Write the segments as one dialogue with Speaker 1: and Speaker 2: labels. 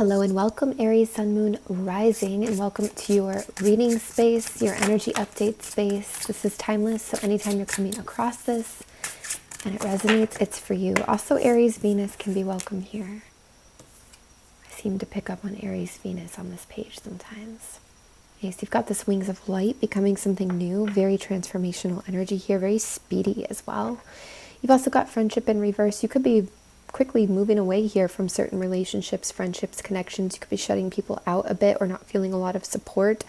Speaker 1: Hello and welcome, Aries, Sun, Moon, Rising, and welcome to your reading space, your energy update space. This is timeless, so anytime you're coming across this and it resonates, it's for you. Also, Aries, Venus can be welcome here. I seem to pick up on Aries, Venus on this page sometimes. Okay, so you've got this wings of light, becoming something new, very transformational energy here, very speedy as well. You've also got friendship in reverse. You could be quickly moving away here from certain relationships, friendships, connections. You could be shutting people out a bit or not feeling a lot of support.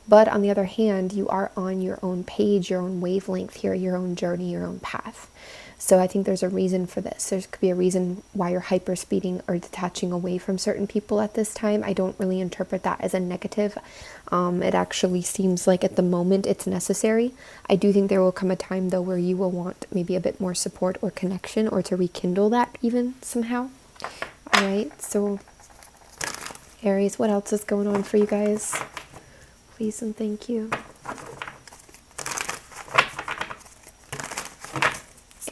Speaker 1: But on the other hand, you are on your own page, your own wavelength here, your own journey, your own path. So I think there's a reason for this. There could be a reason why you're hyper speeding or detaching away from certain people at this time. I don't really interpret that as a negative. It actually seems like at the moment it's necessary. I do think there will come a time though where you will want maybe a bit more support or connection, or to rekindle that even somehow. All right, so Aries, what else is going on for you guys? Please and thank you.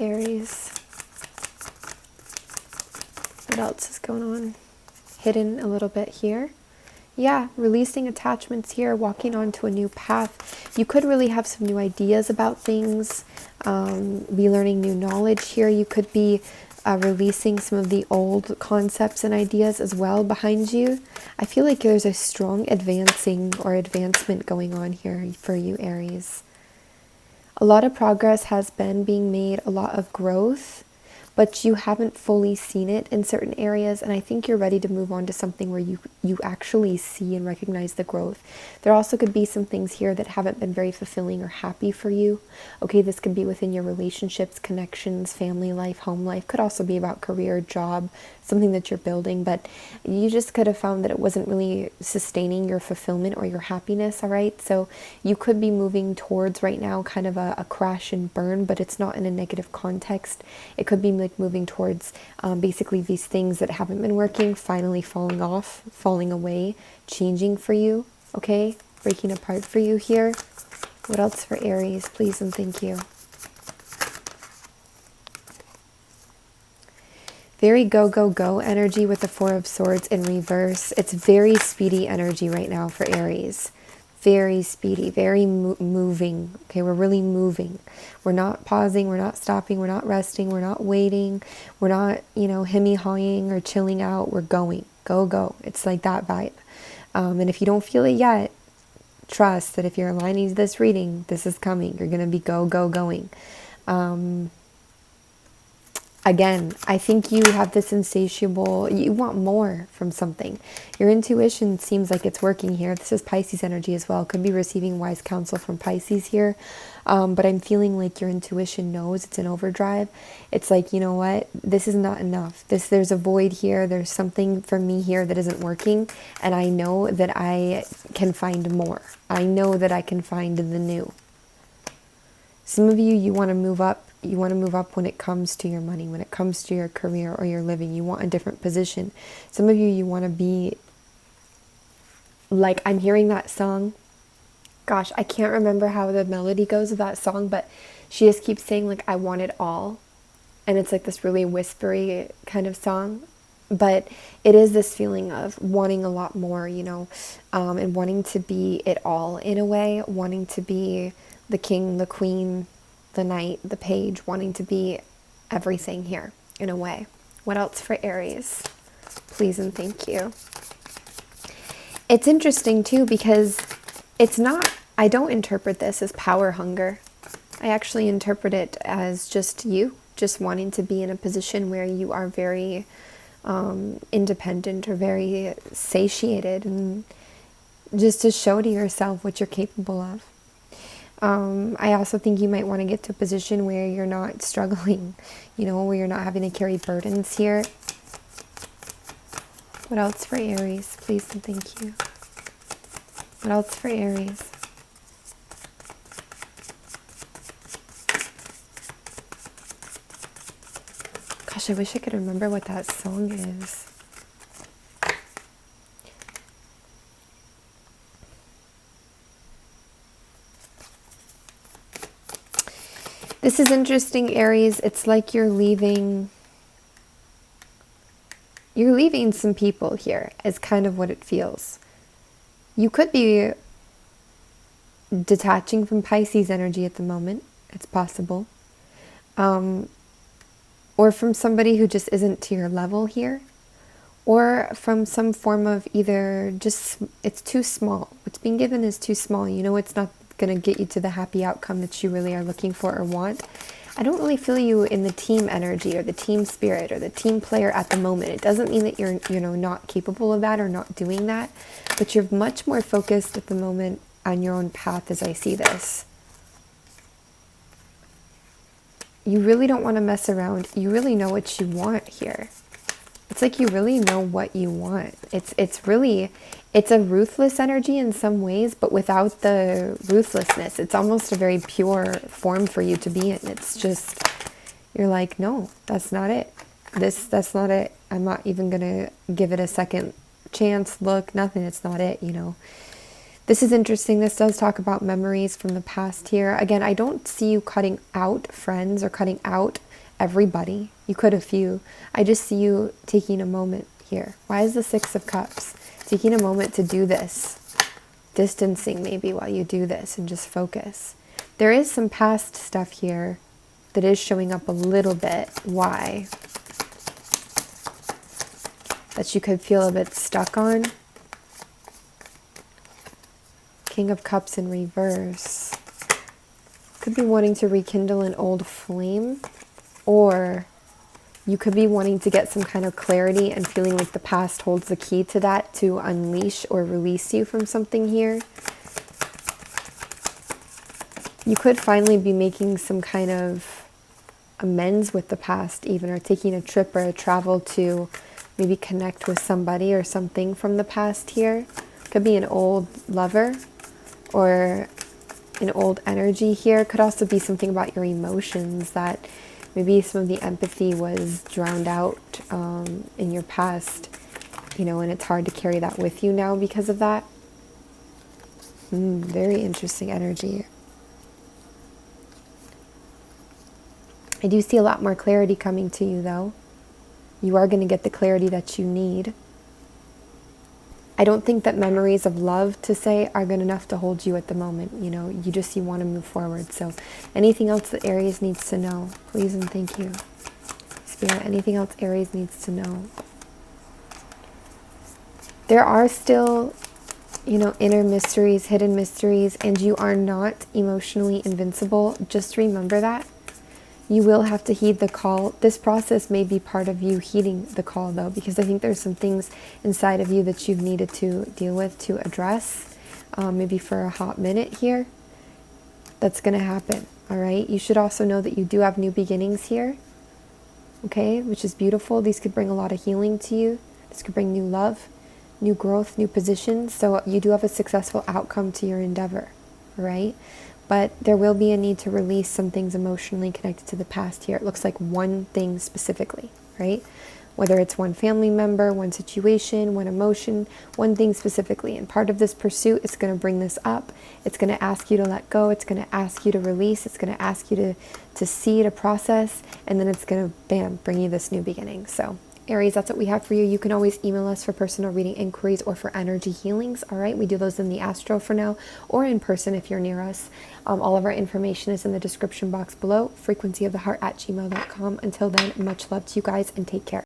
Speaker 1: Aries, what else is going on? Hidden a little bit here. Yeah, releasing attachments here, walking onto a new path. You could really have some new ideas about things, be learning new knowledge here. You could be releasing some of the old concepts and ideas as well behind you. I feel like there's a strong advancement going on here for you, Aries. A lot of progress has been being made, a lot of growth, but you haven't fully seen it in certain areas, and I think you're ready to move on to something where you actually see and recognize the growth. There also could be some things here that haven't been very fulfilling or happy for you. Okay, this could be within your relationships, connections, family life, home life. Could also be about career, job, something that you're building, but you just could have found that it wasn't really sustaining your fulfillment or your happiness, all right? So you could be moving towards right now kind of a crash and burn, but it's not in a negative context. It could be like moving towards basically these things that haven't been working, finally falling off, falling away, changing for you, okay? Breaking apart for you here. What else for Aries, please and thank you. Very go, go, go energy with the Four of Swords in reverse. It's very speedy energy right now for Aries. Very speedy, very moving. Okay, we're really moving. We're not pausing, we're not stopping, we're not resting, we're not waiting, we're not, hemming-hawing or chilling out. We're going. Go, go. It's like that vibe. And if you don't feel it yet, trust that if you're aligning to this reading, this is coming. You're going to be go, go, going. Again, I think you have this insatiable, you want more from something. Your intuition seems like it's working here. This is Pisces energy as well. Could be receiving wise counsel from Pisces here. But I'm feeling like your intuition knows it's in overdrive. It's like, you know what? This is not enough. There's a void here. There's something for me here that isn't working. And I know that I can find more. I know that I can find the new. Some of you want to move up. You want to move up when it comes to your money, when it comes to your career or your living. You want a different position. Some of you want to be like, I'm hearing that song. Gosh, I can't remember how the melody goes of that song, but she just keeps saying like, I want it all. And it's like this really whispery kind of song. But it is this feeling of wanting a lot more, and wanting to be it all in a way, wanting to be the king, the queen, the knight, the page, wanting to be everything here in a way. What else for Aries? Please and thank you. It's interesting too because I don't interpret this as power hunger. I actually interpret it as just you, just wanting to be in a position where you are very independent or very satiated, and just to show to yourself what you're capable of. I also think you might want to get to a position where you're not struggling, where you're not having to carry burdens here. What else for Aries? Please and thank you. What else for Aries? Gosh, I wish I could remember what that song is. This is interesting, Aries. It's like you're leaving You're leaving some people here is kind of what it feels. You could be detaching from Pisces energy at the moment. It's possible. Or from somebody who just isn't to your level here. Or from some form of either just, it's too small. What's being given is too small. You know it's not going to get you to the happy outcome that you really are looking for or want. I don't really feel you in the team energy or the team spirit or the team player at the moment. It doesn't mean that you're, not capable of that or not doing that, but you're much more focused at the moment on your own path as I see this. You really don't want to mess around. You really know what you want here. It's like you really know what you want. It's a ruthless energy in some ways, but without the ruthlessness. It's almost a very pure form for you to be in. It's just, you're like, no, that's not it. That's not it. I'm not even going to give it a second chance, look, nothing. It's not it, This is interesting. This does talk about memories from the past here. Again, I don't see you cutting out friends or cutting out everybody. You could a few. I just see you taking a moment here. Why is the Six of Cups? Taking a moment to do this. Distancing maybe while you do this and just focus. There is some past stuff here that is showing up a little bit. Why? That you could feel a bit stuck on. King of Cups in reverse. Could be wanting to rekindle an old flame, or you could be wanting to get some kind of clarity and feeling like the past holds the key to that, to unleash or release you from something here. You could finally be making some kind of amends with the past even, or taking a trip or a travel to maybe connect with somebody or something from the past here. Could be an old lover or an old energy here. Could also be something about your emotions, that maybe some of the empathy was drowned out in your past, and it's hard to carry that with you now because of that. Very interesting energy. I do see a lot more clarity coming to you, though. You are going to get the clarity that you need. I don't think that memories of love, to say, are good enough to hold you at the moment. You want to move forward. So anything else that Aries needs to know, please and thank you. Spirit, anything else Aries needs to know? There are still, inner mysteries, hidden mysteries, and you are not emotionally invincible. Just remember that. You will have to heed the call. This process may be part of you heeding the call, though, because I think there's some things inside of you that you've needed to deal with, to address, maybe for a hot minute here. That's going to happen, all right? You should also know that you do have new beginnings here, okay, which is beautiful. These could bring a lot of healing to you. This could bring new love, new growth, new positions. So you do have a successful outcome to your endeavor, all right? But there will be a need to release some things emotionally connected to the past here. It looks like one thing specifically, right? Whether it's one family member, one situation, one emotion, one thing specifically. And part of this pursuit is going to bring this up. It's going to ask you to let go. It's going to ask you to release. It's going to ask you to see, to process. And then it's going to, bam, bring you this new beginning. So Aries, that's what we have for you. You can always email us for personal reading inquiries or for energy healings. All right, we do those in the astro for now, or in person if you're near us. All of our information is in the description box below. FrequencyOfTheHeart@gmail.com. Until then, much love to you guys and take care.